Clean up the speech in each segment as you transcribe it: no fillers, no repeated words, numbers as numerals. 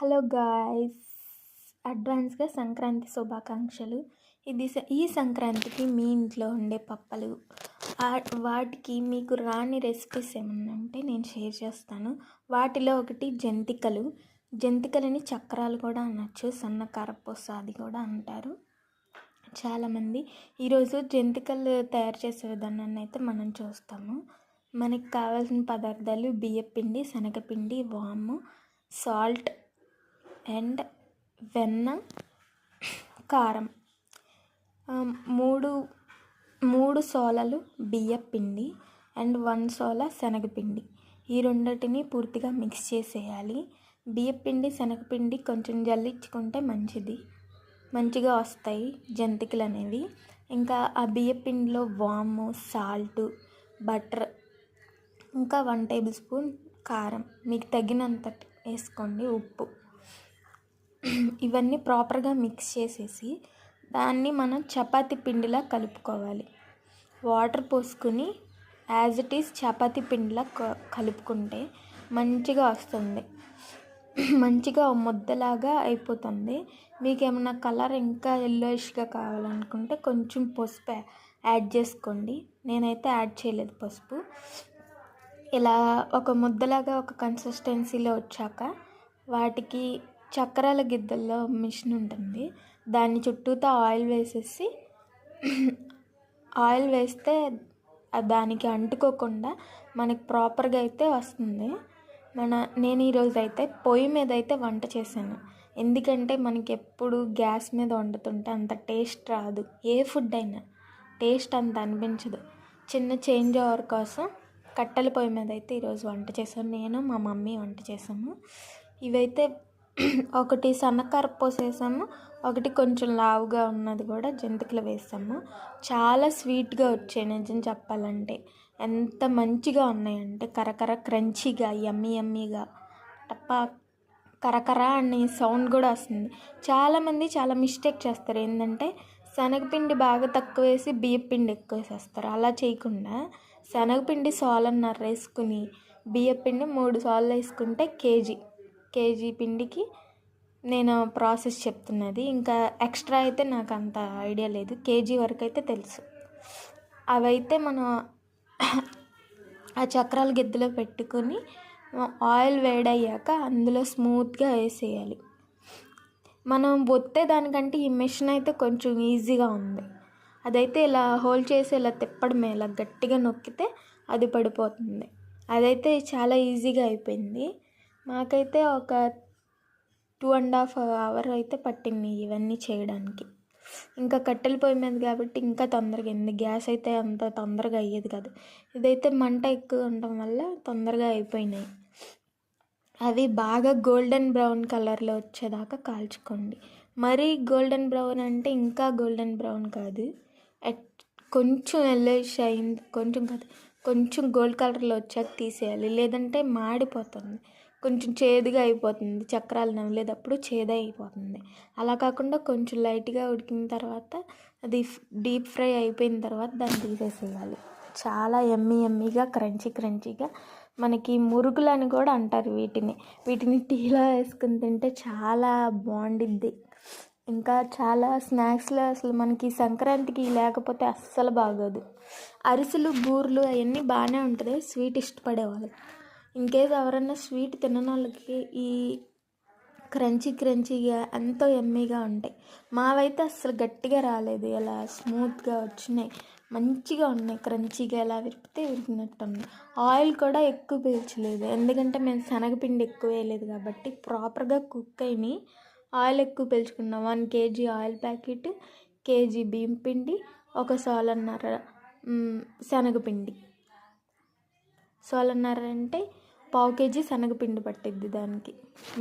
Hello guys, అడ్వాన్స్గా సంక్రాంతి శుభాకాంక్షలు. ఈ సంక్రాంతికి మీ ఇంట్లో ఉండే పప్పలు వాటికి మీకు రాని రెసిపీస్ ఏమన్నా ఉంటే నేను షేర్ చేస్తాను. వాటిలో ఒకటి జంతికలని చక్రాలు కూడా అనొచ్చు, సన్న కారపూస అది కూడా అంటారు చాలామంది. ఈరోజు జంతికలు తయారు చేసే విధానాన్ని అయితే మనం చూస్తాము. మనకి కావాల్సిన పదార్థాలు బియ్యపిండి, శనగపిండి, వాము, సాల్ట్ అండ్ వెన్న, కారం. మూడు సోలలు బియ్యపిండి అండ్ 1 సోల శనగపిండి. ఈ రెండింటిని పూర్తిగా మిక్స్ చేసేయాలి. బియ్యపిండి, శనగపిండి కొంచెం జల్లించుకుంటే మంచిగా వస్తాయి జంతికలు అనేవి. ఇంకా ఆ బియ్యపిండిలో వాము, సాల్ట్, బటర్, ఇంకా 1 టేబుల్ స్పూన్ కారం, మీకు తగినంత వేసుకోండి, ఉప్పు. ఇవన్నీ ప్రాపర్గా మిక్స్ చేసేసి దాన్ని మనం చపాతీ పిండిలా కలుపుకోవాలి. వాటర్ పోసుకుని యాజ్ ఇట్ ఈస్ చపాతీ పిండిలా కలుపుకుంటే మంచిగా వస్తుంది, మంచిగా ముద్దలాగా అయిపోతుంది. మీకు ఏమన్నా కలర్ ఇంకా ఎల్లోయిష్గా కావాలనుకుంటే కొంచెం పసుపు యాడ్ చేసుకోండి. నేనైతే యాడ్ చేయలేదు పసుపు. ఇలా ఒక ముద్దలాగా ఒక కన్సిస్టెన్సీలో వచ్చాక వాటికి చక్రాల గిద్దల్లో మిషన్ ఉంటుంది, దాన్ని చుట్టూతో ఆయిల్ వేస్తే దానికి అంటుకోకుండా మనకి ప్రాపర్గా అయితే వస్తుంది. నేను ఈరోజు అయితే పొయ్యి మీద అయితే వంట చేశాను. ఎందుకంటే మనకి ఎప్పుడు గ్యాస్ మీద వండుతుంటే అంత టేస్ట్ రాదు, ఏ ఫుడ్ అయినా టేస్ట్ అంత అనిపించదు. చిన్న చేంజ్ ఓవర్ కోసం కట్టెల పొయ్యి మీద అయితే ఈరోజు వంట చేశాను. నేను మా మమ్మీ వంట చేసాము. ఇవైతే ఒకటి సన్నకారపూస వేసాము, ఒకటి కొంచెం లావుగా ఉన్నది కూడా జంతికలు వేసాము. చాలా స్వీట్గా వచ్చాయి. నిజం చెప్పాలంటే ఎంత మంచిగా ఉన్నాయంటే కరకర క్రంచీగా, యమ్మీగా, కరకర అనే సౌండ్ కూడా వస్తుంది. చాలామంది చాలా మిస్టేక్ చేస్తారు. ఏంటంటే శనగపిండి బాగా తక్కువ వేసి బియ్యపిండి ఎక్కువ వేసేస్తారు. అలా చేయకుండా శనగపిండి సోలన్నర వేసుకుని బియ్యపిండి 3 సోళ్ళు వేసుకుంటే కేజీ పిండికి నేను ప్రాసెస్ చెప్తున్నది. ఇంకా ఎక్స్ట్రా అయితే నాకు అంత ఐడియా లేదు, కేజీ వరకు అయితే తెలుసు. అవైతే మనం ఆ చక్రాల గిద్దెలో పెట్టుకొని ఆయిల్ వేడయ్యాక అందులో స్మూత్గా వేసేయాలి. మనం బొత్తే దానికంటే ఈ మిషన్ అయితే కొంచెం ఈజీగా ఉంది. అదైతే ఇలా హోల్డ్ చేసి ఇలా తిప్పడమే, ఇలా గట్టిగా నొక్కితే అది పడిపోతుంది. అదైతే చాలా ఈజీగా అయిపోయింది. మాకైతే ఒక 2.5 అవర్ అయితే పట్టింది ఇవన్నీ చేయడానికి. ఇంకా కట్టెల పొయ్యి మీద కాబట్టి ఇంకా తొందరగా అయింది. గ్యాస్ అయితే అంత తొందరగా అయ్యేది కాదు. ఇదైతే మంట ఎక్కువ ఉండటం వల్ల తొందరగా అయిపోయినాయి. అవి బాగా గోల్డెన్ బ్రౌన్ కలర్లో వచ్చేదాకా కాల్చుకోండి. మరీ గోల్డెన్ బ్రౌన్ అంటే ఇంకా గోల్డెన్ బ్రౌన్ కాదు, కొంచెం ఎల్లోయిష్ అయింది, కొంచెం గోల్డ్ కలర్లో వచ్చాక తీసేయాలి, లేదంటే మాడిపోతుంది, కొంచెం చేదుగా అయిపోతుంది. చక్రాలు నవ్వలేటప్పుడు చేదు అయిపోతుంది. అలా కాకుండా కొంచెం లైట్గా ఉడికిన తర్వాత అది డీప్ ఫ్రై అయిపోయిన తర్వాత దాన్ని తీసేసేయాలి. చాలా యమ్మీగా క్రంచీగా, మనకి మురుగులు అని కూడా అంటారు వీటిని టీలో వేసుకుని తింటే చాలా బాగుండిద్ది. ఇంకా చాలా స్నాక్స్లో అసలు మనకి సంక్రాంతికి లేకపోతే అస్సలు బాగోదు. అరిసెలు, బూరెలు అవన్నీ బాగానే ఉంటుంది స్వీట్ ఇష్టపడే ఇంకేదో ఎవరన్నా స్వీట్ తినని వాళ్ళకి ఈ క్రంచీగా ఎంతో యమ్మీగా ఉంటాయి. మావైతే అస్సలు గట్టిగా రాలేదు, ఇలా స్మూత్గా వచ్చినాయి, మంచిగా ఉన్నాయి, క్రంచీగా ఎలా విరిపినట్టు ఉన్నాయి. ఆయిల్ కూడా ఎక్కువ పీల్చలేదు, ఎందుకంటే మేము శనగపిండి ఎక్కువ వేయలేదు కాబట్టి ప్రాపర్గా కుక్ అయినాయి. ఆయిల్ ఎక్కువ పీల్చుకున్నాం. 1 kg ఆయిల్ ప్యాకెట్, కేజీ బియ్యం పిండి, 1 సోలన్నర శనగపిండి. సోలన్నర అంటే 1/2 kg శనగపిండి పట్టిద్ది దానికి,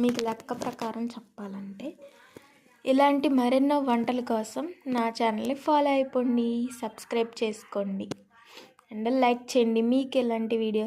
మీకు లెక్క ప్రకారం చెప్పాలంటే. ఇలాంటి మరెన్నో వంటల కోసం నా ఛానల్ని ఫాలో అయిపోండి, సబ్స్క్రైబ్ చేసుకోండి అండ్ లైక్ చేయండి. మీకు ఎలాంటి వీడియోస్